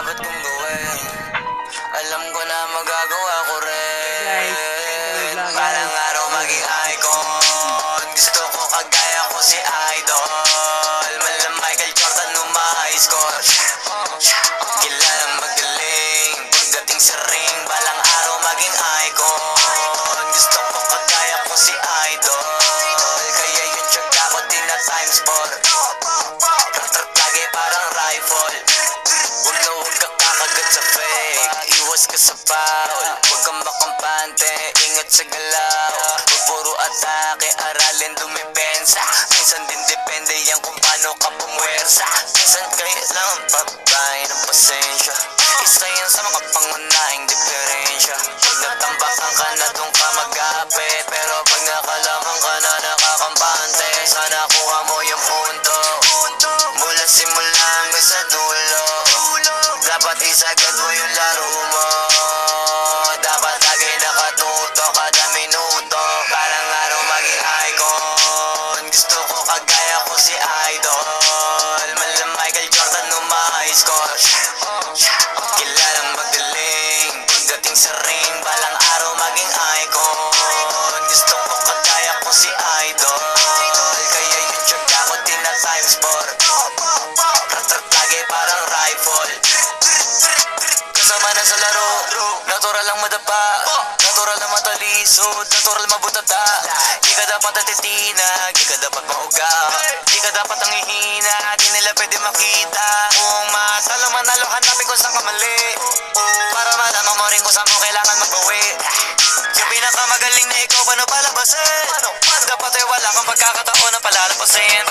dapat kong gawin. Alam ko na magagawa ko rin. Parang araw maging icon. Gusto ko kagaya ko si Idol. Malam Michael Jordan nung ma-high score. Kilalang magaling pagdating sa ring. Balang araw maging icon. Gusto ko kagaya ko si Idol. Kaya yung tsaga ko din na times 4. Rat-rat lagi parang rifle. Huwag na huwag ka kakagat sa fake. Iwas ka sa foul. Huwag kang makampante, ingat sa galaw. Huwag puro atake, aralin dumipensa. Minsan din depende yan kung paano ka pumwersa. Minsan kailangan pagbahay ng pasensya. Isa yan sa mga pangunahing diferensya. Pag natambakan ka na doon ka mag-ape. Pero pag nakalaman ka na nakakampante, sana kuha mo yung punto. Mula simula hanggang sa dulo. Dapat isagad mo yung laro mo. Dapat lagi nakatuto kada minuto. Parang araw maging icon. Gusto ko kagaya ko si Idol. Malam Michael Jordan nung ma-high score. Kilalang magaling pagdating sa ring. Balang araw maging icon. Gusto ko kagaya ko si Idol. Kaya yung tsaga ko din na times 4. Rat-rat lagi parang rifle. Kasama na sa laro, natural lang madapa. Natural na matalisod, natural mabutata. Di ka dapat atitina, di ka dapat mauga. Di ka dapat ang ihina, di nila pwede makita. Kung matalo manalo, hanapin kung saan ka mali. Para malaman mo rin kung saan mo kailangan magbawi. Yung pinakamagaling na ikaw, paano palabasin? Dapat ay wala kang pagkakataon na palalabasin.